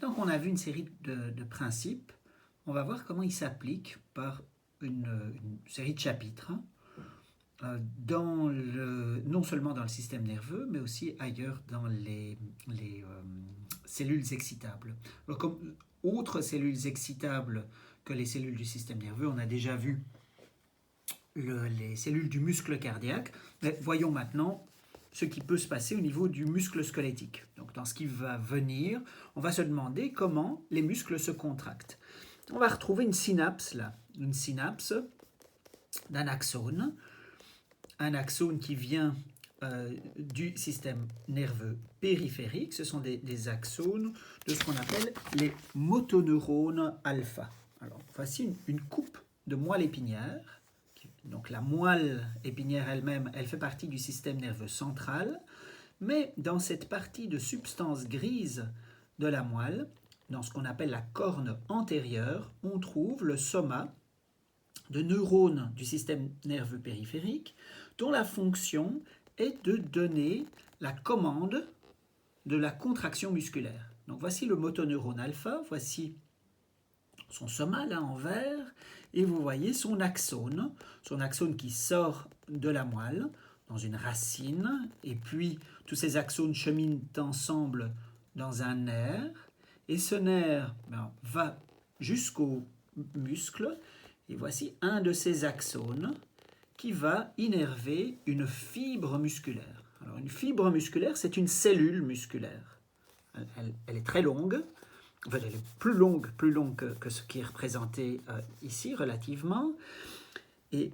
Maintenant qu'on a vu une série de principes, on va voir comment ils s'appliquent par une série de chapitres non seulement dans le système nerveux, mais aussi ailleurs dans les cellules excitables. Alors, comme autres cellules excitables que les cellules du système nerveux, on a déjà vu les cellules du muscle cardiaque. Mais voyons maintenant ce qui peut se passer au niveau du muscle squelettique. Donc, dans ce qui va venir, on va se demander comment les muscles se contractent. On va retrouver une synapse là, une synapse d'un axone, un axone qui vient du système nerveux périphérique. Ce sont des axones de ce qu'on appelle les motoneurones alpha. Alors, voici une coupe de moelle épinière. Donc, la moelle épinière elle-même, elle fait partie du système nerveux central, mais dans cette partie de substance grise de la moelle, dans ce qu'on appelle la corne antérieure, on trouve le soma de neurones du système nerveux périphérique dont la fonction est de donner la commande de la contraction musculaire. Donc voici le motoneurone alpha, voici son soma là en vert, et vous voyez son axone qui sort de la moelle dans une racine, et puis tous ces axones cheminent ensemble dans un nerf, et ce nerf va jusqu'au muscle, et voici un de ces axones qui va innerver une fibre musculaire. Alors une fibre musculaire, c'est une cellule musculaire. Elle est très longue, enfin, elle est plus longue que ce qui est représenté ici relativement, et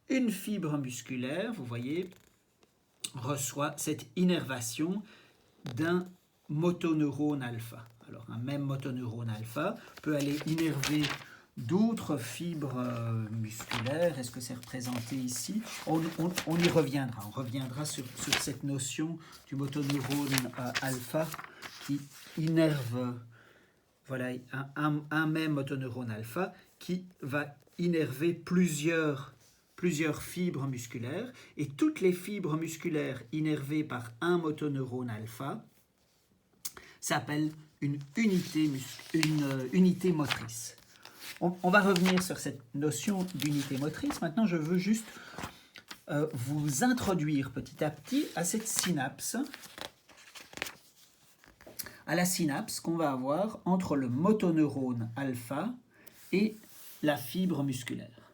une fibre musculaire, vous voyez, reçoit cette innervation d'un motoneurone alpha. Alors un même motoneurone alpha peut aller innerver d'autres fibres musculaires. Est-ce que c'est représenté ici? On y reviendra. On reviendra sur cette notion du motoneurone alpha qui innerve, voilà, un même motoneurone alpha qui va innerver plusieurs fibres musculaires, et toutes les fibres musculaires innervées par un motoneurone alpha s'appellent une unité motrice. On va revenir sur cette notion d'unité motrice. Maintenant, je veux juste vous introduire petit à petit à cette synapse, à la synapse qu'on va avoir entre le motoneurone alpha et la fibre musculaire.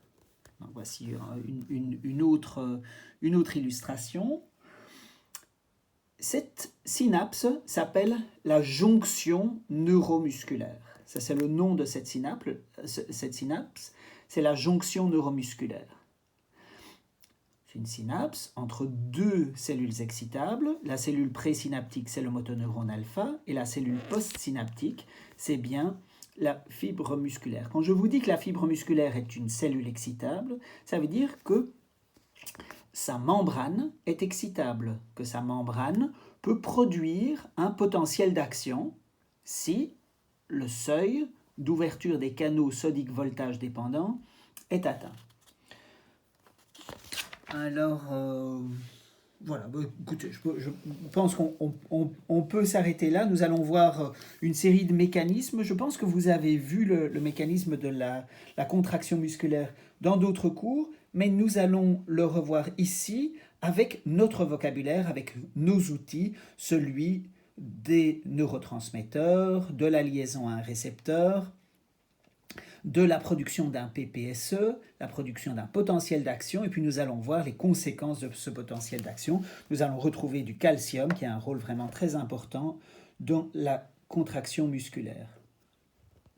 Donc, voici une autre illustration. Cette synapse s'appelle la jonction neuromusculaire. Ça, c'est le nom de cette synapse, c'est la jonction neuromusculaire. C'est une synapse entre deux cellules excitables. La cellule présynaptique, c'est le motoneurone alpha, et la cellule postsynaptique, c'est bien la fibre musculaire. Quand je vous dis que la fibre musculaire est une cellule excitable, ça veut dire que sa membrane est excitable, que sa membrane peut produire un potentiel d'action si le seuil d'ouverture des canaux sodique voltage dépendants est atteint. Alors, voilà, écoutez, je pense qu'on peut s'arrêter là. Nous allons voir une série de mécanismes. Je pense que vous avez vu le mécanisme de la contraction musculaire dans d'autres cours, mais nous allons le revoir ici avec notre vocabulaire, avec nos outils, celui des neurotransmetteurs, de la liaison à un récepteur, de la production d'un PPSE, la production d'un potentiel d'action, et puis nous allons voir les conséquences de ce potentiel d'action. Nous allons retrouver du calcium qui a un rôle vraiment très important dans la contraction musculaire.